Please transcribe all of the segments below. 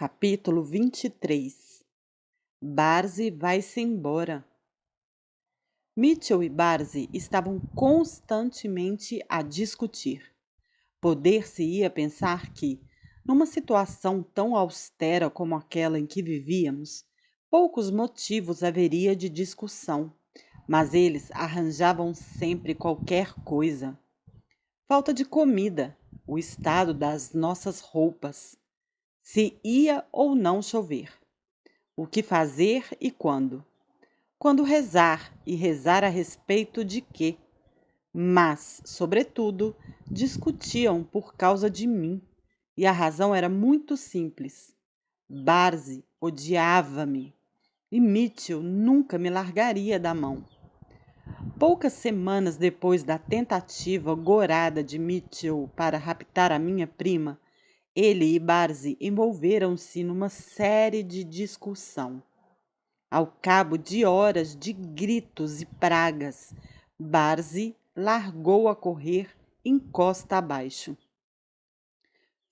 Capítulo 23. Barzi vai-se embora. Mitchell e Barzi estavam constantemente a discutir. Poder-se-ia pensar que, numa situação tão austera como aquela em que vivíamos, poucos motivos haveria de discussão, mas eles arranjavam sempre qualquer coisa. Falta de comida, o estado das nossas roupas, se ia ou não chover, o que fazer e quando. Quando rezar e rezar a respeito de quê? Mas, sobretudo, discutiam por causa de mim, e a razão era muito simples. Barzi odiava-me, e Mitchell nunca me largaria da mão. Poucas semanas depois da tentativa gorada de Mitchell para raptar a minha prima, ele e Barzi envolveram-se numa série de discussão. Ao cabo de horas de gritos e pragas, Barzi largou a correr encosta abaixo.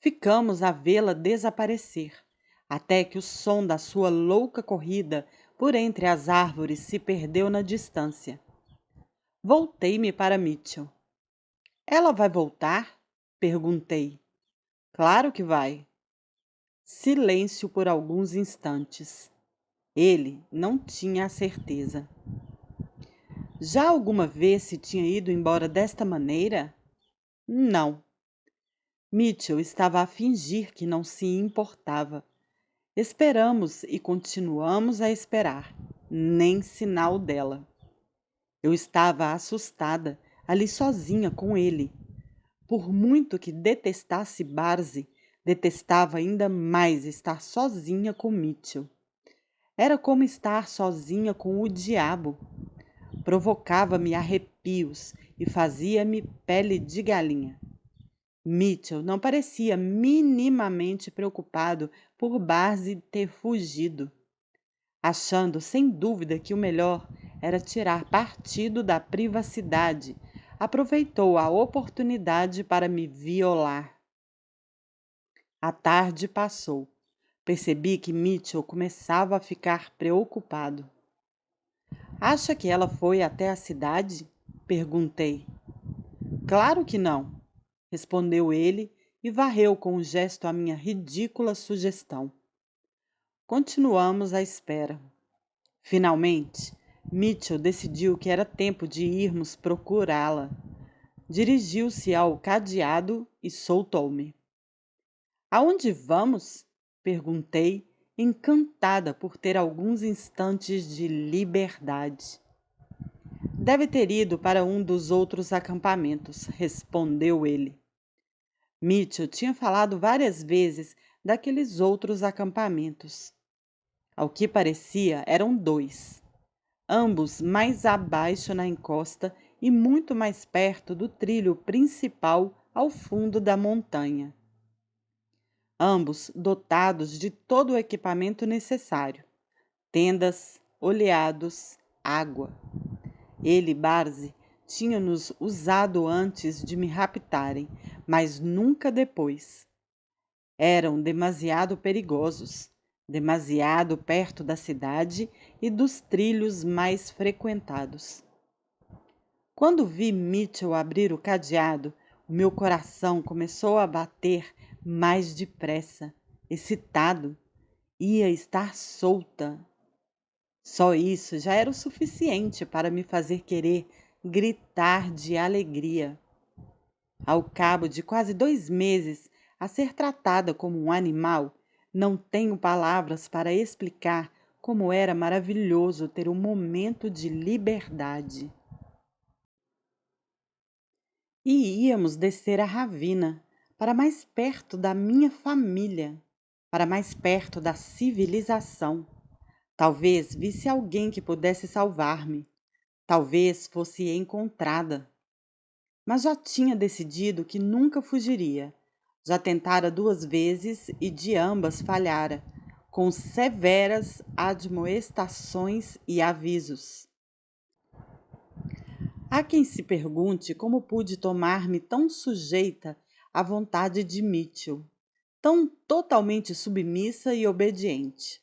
Ficamos a vê-la desaparecer, até que o som da sua louca corrida por entre as árvores se perdeu na distância. Voltei-me para Mitchell. Ela vai voltar? Perguntei. Claro que vai. Silêncio por alguns instantes. Ele não tinha a certeza. Já alguma vez se tinha ido embora desta maneira? Não. Mitchell estava a fingir que não se importava. Esperamos e continuamos a esperar. Nem sinal dela. Eu estava assustada, ali sozinha com ele. Por muito que detestasse Barzi, detestava ainda mais estar sozinha com Mitchell. Era como estar sozinha com o diabo. Provocava-me arrepios e fazia-me pele de galinha. Mitchell não parecia minimamente preocupado por Barzi ter fugido. Achando sem dúvida que o melhor era tirar partido da privacidade, aproveitou a oportunidade para me violar. A tarde passou. Percebi que Mitchell começava a ficar preocupado. Acha que ela foi até a cidade? Perguntei. Claro que não, respondeu ele e varreu com um gesto a minha ridícula sugestão. Continuamos à espera. Finalmente, Mitchell decidiu que era tempo de irmos procurá-la. Dirigiu-se ao cadeado e soltou-me. Aonde vamos? Perguntei, encantada por ter alguns instantes de liberdade. Deve ter ido para um dos outros acampamentos, respondeu ele. Mitchell tinha falado várias vezes daqueles outros acampamentos. Ao que parecia, eram 2, ambos mais abaixo na encosta e muito mais perto do trilho principal ao fundo da montanha. Ambos dotados de todo o equipamento necessário: tendas, oleados, água. Ele e Barzi tinham-nos usado antes de me raptarem, mas nunca depois. Eram demasiado perigosos, demasiado perto da cidade e dos trilhos mais frequentados. Quando vi Mitchell abrir o cadeado, o meu coração começou a bater mais depressa, excitado. Ia estar solta. Só isso já era o suficiente para me fazer querer gritar de alegria. Ao cabo de quase 2 meses a ser tratada como um animal, não tenho palavras para explicar como era maravilhoso ter um momento de liberdade. E íamos descer a ravina, para mais perto da minha família, para mais perto da civilização. Talvez visse alguém que pudesse salvar-me. Talvez fosse encontrada. Mas já tinha decidido que nunca fugiria. Já tentara 2 vezes e de ambas falhara, com severas admoestações e avisos. Há quem se pergunte como pude tomar-me tão sujeita à vontade de Mitchell, tão totalmente submissa e obediente.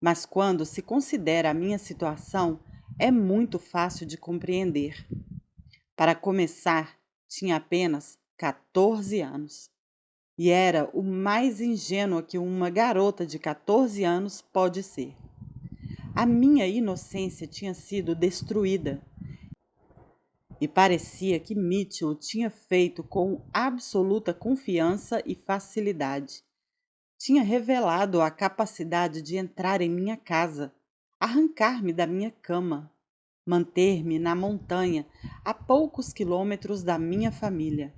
Mas quando se considera a minha situação, é muito fácil de compreender. Para começar, tinha apenas 14 anos. E era o mais ingênua que uma garota de 14 anos pode ser. A minha inocência tinha sido destruída e parecia que Mitchell tinha feito com absoluta confiança e facilidade. Tinha revelado a capacidade de entrar em minha casa, arrancar-me da minha cama, manter-me na montanha a poucos quilômetros da minha família.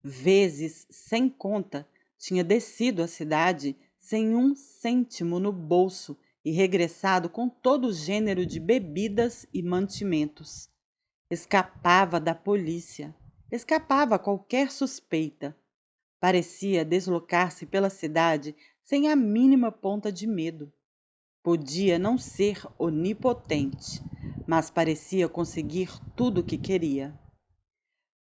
Vezes sem conta, tinha descido a cidade sem um cêntimo no bolso e regressado com todo o gênero de bebidas e mantimentos. Escapava da polícia, escapava a qualquer suspeita. Parecia deslocar-se pela cidade sem a mínima ponta de medo. Podia não ser onipotente, mas parecia conseguir tudo o que queria.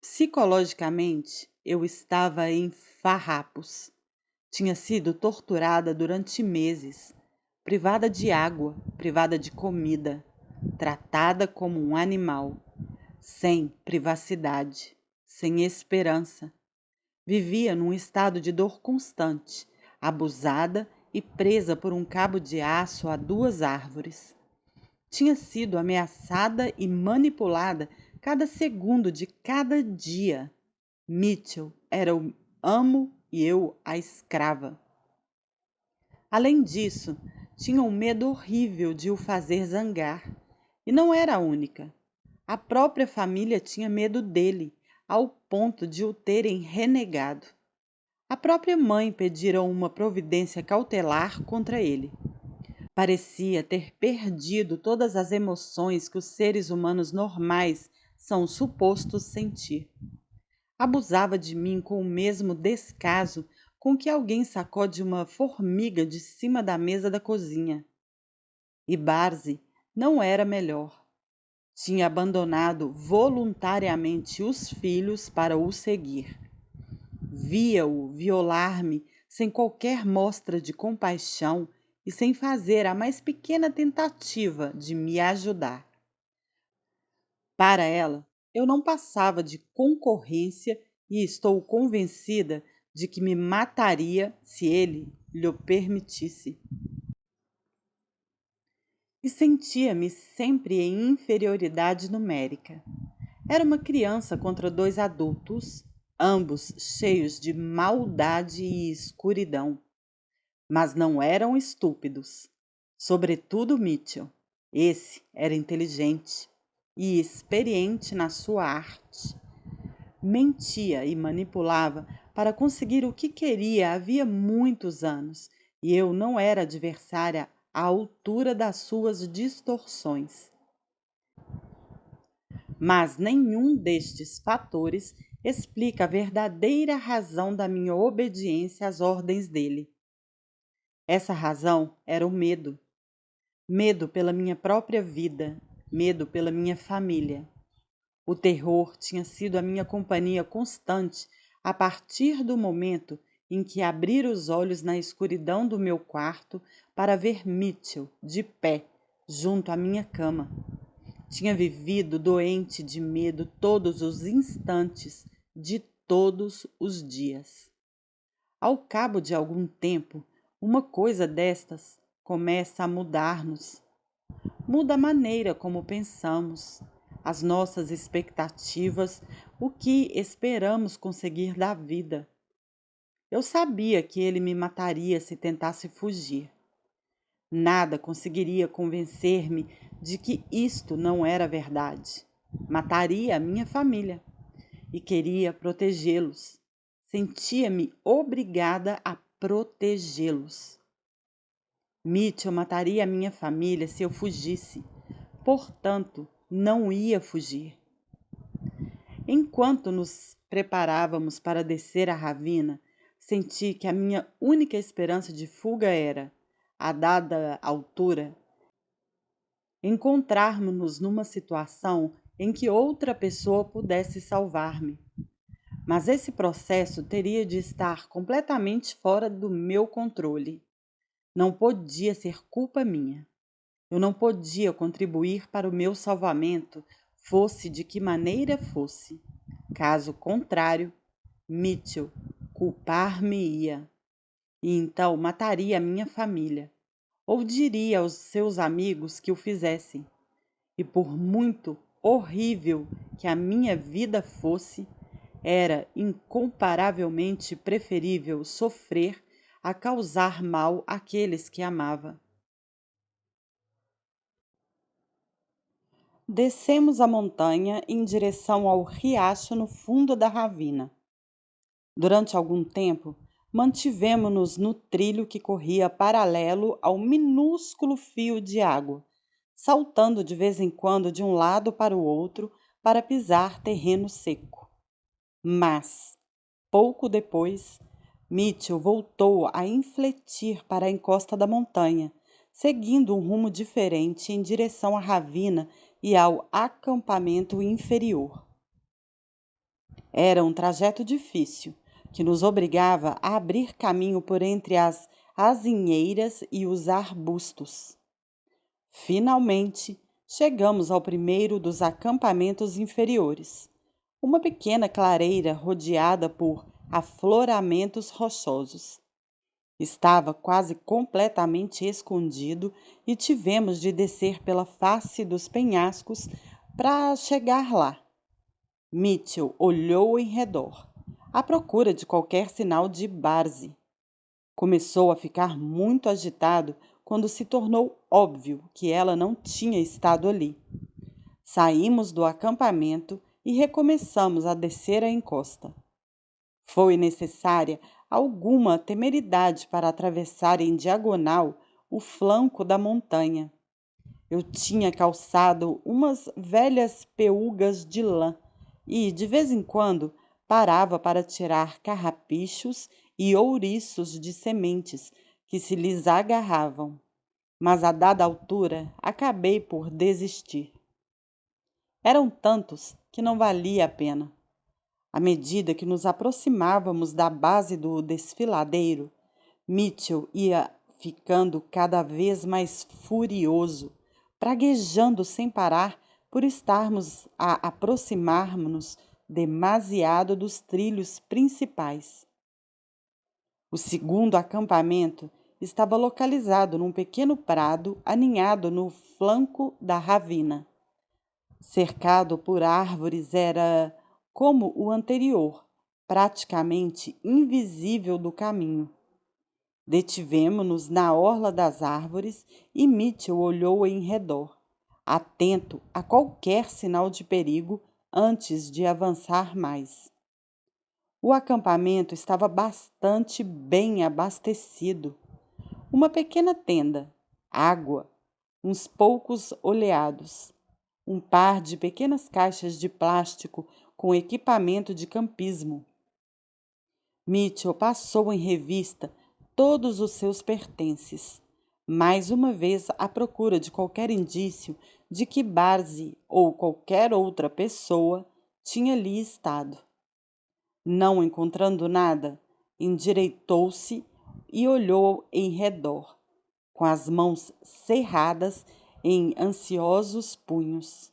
Psicologicamente, eu estava em farrapos. Tinha sido torturada durante meses, privada de água, privada de comida, tratada como um animal, sem privacidade, sem esperança. Vivia num estado de dor constante, abusada e presa por um cabo de aço a duas árvores. Tinha sido ameaçada e manipulada cada segundo de cada dia. Mitchell era o amo e eu a escrava. Além disso, tinha um medo horrível de o fazer zangar. E não era a única. A própria família tinha medo dele, ao ponto de o terem renegado. A própria mãe pedira uma providência cautelar contra ele. Parecia ter perdido todas as emoções que os seres humanos normais são supostos sentir. Abusava de mim com o mesmo descaso com que alguém sacode uma formiga de cima da mesa da cozinha. E Barzi não era melhor. Tinha abandonado voluntariamente os filhos para o seguir. Via-o violar-me sem qualquer mostra de compaixão e sem fazer a mais pequena tentativa de me ajudar. Para ela, eu não passava de concorrência e estou convencida de que me mataria se ele lhe permitisse. E sentia-me sempre em inferioridade numérica. Era uma criança contra dois adultos, ambos cheios de maldade e escuridão. Mas não eram estúpidos. Sobretudo Mitchell. Esse era inteligente e experiente na sua arte. Mentia e manipulava para conseguir o que queria havia muitos anos, e eu não era adversária à altura das suas distorções. Mas nenhum destes fatores explica a verdadeira razão da minha obediência às ordens dele. Essa razão era o medo. Medo pela minha própria vida, medo pela minha família. O terror tinha sido a minha companhia constante a partir do momento em que abri os olhos na escuridão do meu quarto para ver Mitchell de pé junto à minha cama. Tinha vivido doente de medo todos os instantes de todos os dias. Ao cabo de algum tempo, uma coisa destas começa a mudar-nos. Muda a maneira como pensamos, as nossas expectativas, o que esperamos conseguir da vida. Eu sabia que ele me mataria se tentasse fugir. Nada conseguiria convencer-me de que isto não era verdade. Mataria a minha família e queria protegê-los. Sentia-me obrigada a protegê-los. Mitchell mataria a minha família se eu fugisse. Portanto, não ia fugir. Enquanto nos preparávamos para descer a ravina, senti que a minha única esperança de fuga era, a dada altura, encontrarmos-nos numa situação em que outra pessoa pudesse salvar-me. Mas esse processo teria de estar completamente fora do meu controle. Não podia ser culpa minha. Eu não podia contribuir para o meu salvamento, fosse de que maneira fosse. Caso contrário, Mitchell culpar-me-ia, e então mataria a minha família, ou diria aos seus amigos que o fizessem. E por muito horrível que a minha vida fosse, era incomparavelmente preferível sofrer a causar mal àqueles que amava. Descemos a montanha em direção ao riacho no fundo da ravina. Durante algum tempo, mantivemo-nos no trilho que corria paralelo ao minúsculo fio de água, saltando de vez em quando de um lado para o outro para pisar terreno seco. Mas, pouco depois, Mitchell voltou a infletir para a encosta da montanha, seguindo um rumo diferente em direção à ravina e ao acampamento inferior. Era um trajeto difícil, que nos obrigava a abrir caminho por entre as azinheiras e os arbustos. Finalmente, chegamos ao primeiro dos acampamentos inferiores, uma pequena clareira rodeada por afloramentos rochosos. Estava quase completamente escondido e tivemos de descer pela face dos penhascos para chegar lá. Mitchell olhou em redor, à procura de qualquer sinal de Barzi. Começou a ficar muito agitado quando se tornou óbvio que ela não tinha estado ali. Saímos do acampamento e recomeçamos a descer a encosta. Foi necessária alguma temeridade para atravessar em diagonal o flanco da montanha. Eu tinha calçado umas velhas peúgas de lã e, de vez em quando, parava para tirar carrapichos e ouriços de sementes que se lhes agarravam. Mas a dada altura acabei por desistir. Eram tantos que não valia a pena. À medida que nos aproximávamos da base do desfiladeiro, Mitchell ia ficando cada vez mais furioso, praguejando sem parar por estarmos a aproximar-nos demasiado dos trilhos principais. O segundo acampamento estava localizado num pequeno prado aninhado no flanco da ravina. Cercado por árvores, era, como o anterior, praticamente invisível do caminho. Detivemo-nos na orla das árvores e Mitchell olhou em redor, atento a qualquer sinal de perigo antes de avançar mais. O acampamento estava bastante bem abastecido. Uma pequena tenda, água, uns poucos oleados, um par de pequenas caixas de plástico com equipamento de campismo. Mitchell passou em revista todos os seus pertences, mais uma vez à procura de qualquer indício de que Barzi ou qualquer outra pessoa tinha ali estado. Não encontrando nada, endireitou-se e olhou em redor, com as mãos cerradas em ansiosos punhos.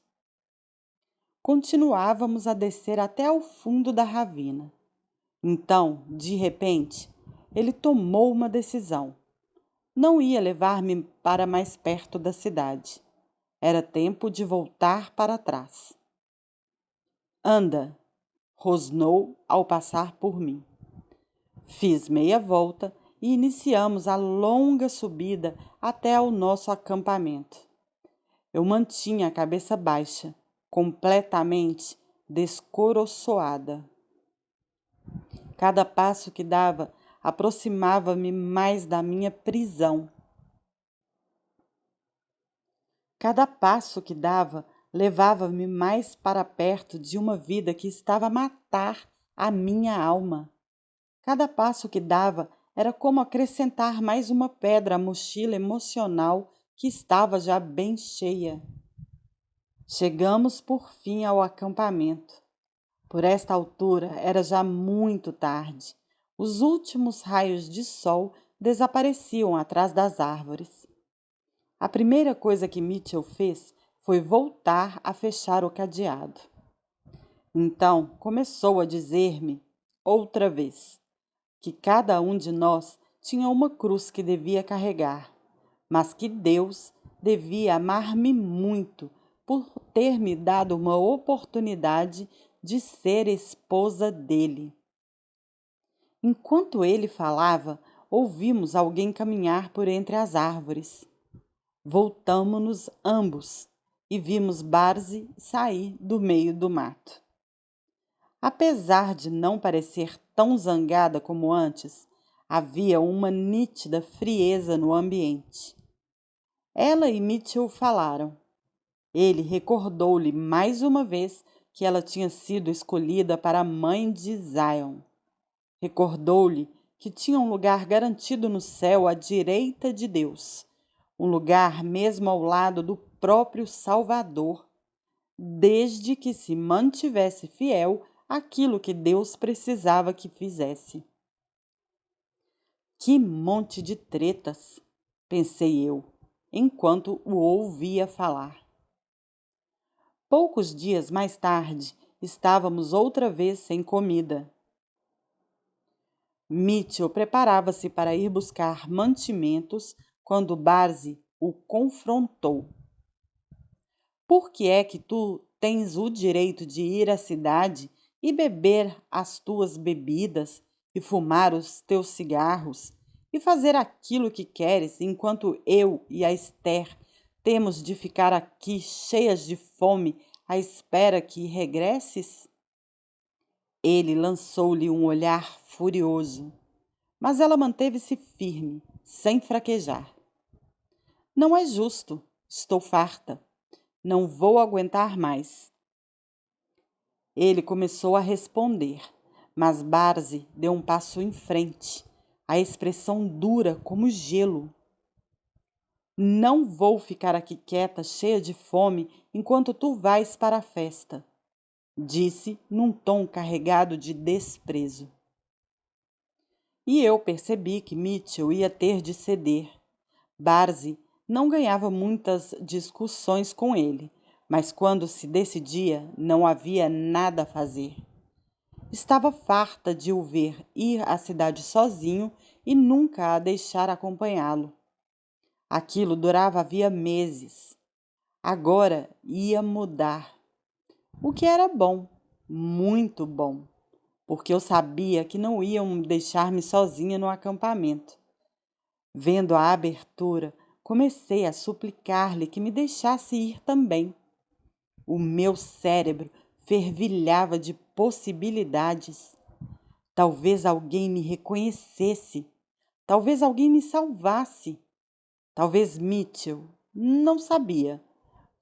Continuávamos a descer até ao fundo da ravina. Então, de repente, ele tomou uma decisão. Não ia levar-me para mais perto da cidade. Era tempo de voltar para trás. Anda, rosnou ao passar por mim. Fiz meia volta e iniciamos a longa subida até ao nosso acampamento. Eu mantinha a cabeça baixa, completamente descoroçoada. Cada passo que dava aproximava-me mais da minha prisão. Cada passo que dava levava-me mais para perto de uma vida que estava a matar a minha alma. Cada passo que dava era como acrescentar mais uma pedra à mochila emocional que estava já bem cheia. Chegamos por fim ao acampamento. Por esta altura era já muito tarde. Os últimos raios de sol desapareciam atrás das árvores. A primeira coisa que Mitchell fez foi voltar a fechar o cadeado. Então começou a dizer-me, outra vez, que cada um de nós tinha uma cruz que devia carregar, mas que Deus devia amar-me muito por ter me dado uma oportunidade de ser esposa dele. Enquanto ele falava, ouvimos alguém caminhar por entre as árvores. Voltamo-nos ambos e vimos Barzi sair do meio do mato. Apesar de não parecer tão zangada como antes, havia uma nítida frieza no ambiente. Ela e Mitchell falaram. Ele recordou-lhe mais uma vez que ela tinha sido escolhida para a mãe de Zion. Recordou-lhe que tinha um lugar garantido no céu à direita de Deus, um lugar mesmo ao lado do próprio Salvador, desde que se mantivesse fiel àquilo que Deus precisava que fizesse. Que monte de tretas, pensei eu, enquanto o ouvia falar. Poucos dias mais tarde, estávamos outra vez sem comida. Mitchell preparava-se para ir buscar mantimentos quando Barzi o confrontou. Por que é que tu tens o direito de ir à cidade e beber as tuas bebidas e fumar os teus cigarros e fazer aquilo que queres, enquanto eu e a Esther temos de ficar aqui cheias de fome à espera que regresses? Ele lançou-lhe um olhar furioso, mas ela manteve-se firme, sem fraquejar. Não é justo, estou farta. Não vou aguentar mais. Ele começou a responder, mas Barzi deu um passo em frente, a expressão dura como gelo. Não vou ficar aqui quieta, cheia de fome, enquanto tu vais para a festa, disse num tom carregado de desprezo. E eu percebi que Mitchell ia ter de ceder. Barzi não ganhava muitas discussões com ele, mas quando se decidia, não havia nada a fazer. Estava farta de o ver ir à cidade sozinho e nunca a deixar acompanhá-lo. Aquilo durava havia meses. Agora ia mudar. O que era bom, muito bom, porque eu sabia que não iam deixar-me sozinha no acampamento. Vendo a abertura, comecei a suplicar-lhe que me deixasse ir também. O meu cérebro fervilhava de possibilidades. Talvez alguém me reconhecesse. Talvez alguém me salvasse. Talvez Mitchell, não sabia,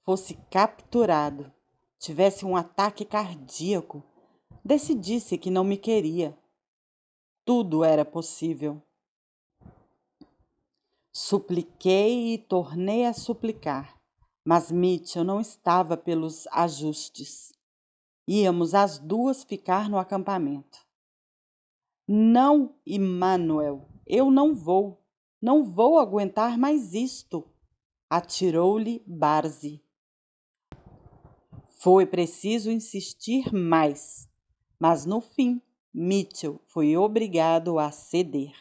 fosse capturado, tivesse um ataque cardíaco, decidisse que não me queria. Tudo era possível. Supliquei e tornei a suplicar, mas Mitchell não estava pelos ajustes. Íamos as duas ficar no acampamento. Não, Immanuel, eu não vou. Não vou aguentar mais isto, atirou-lhe Barzi. Foi preciso insistir mais, mas no fim Mitchell foi obrigado a ceder.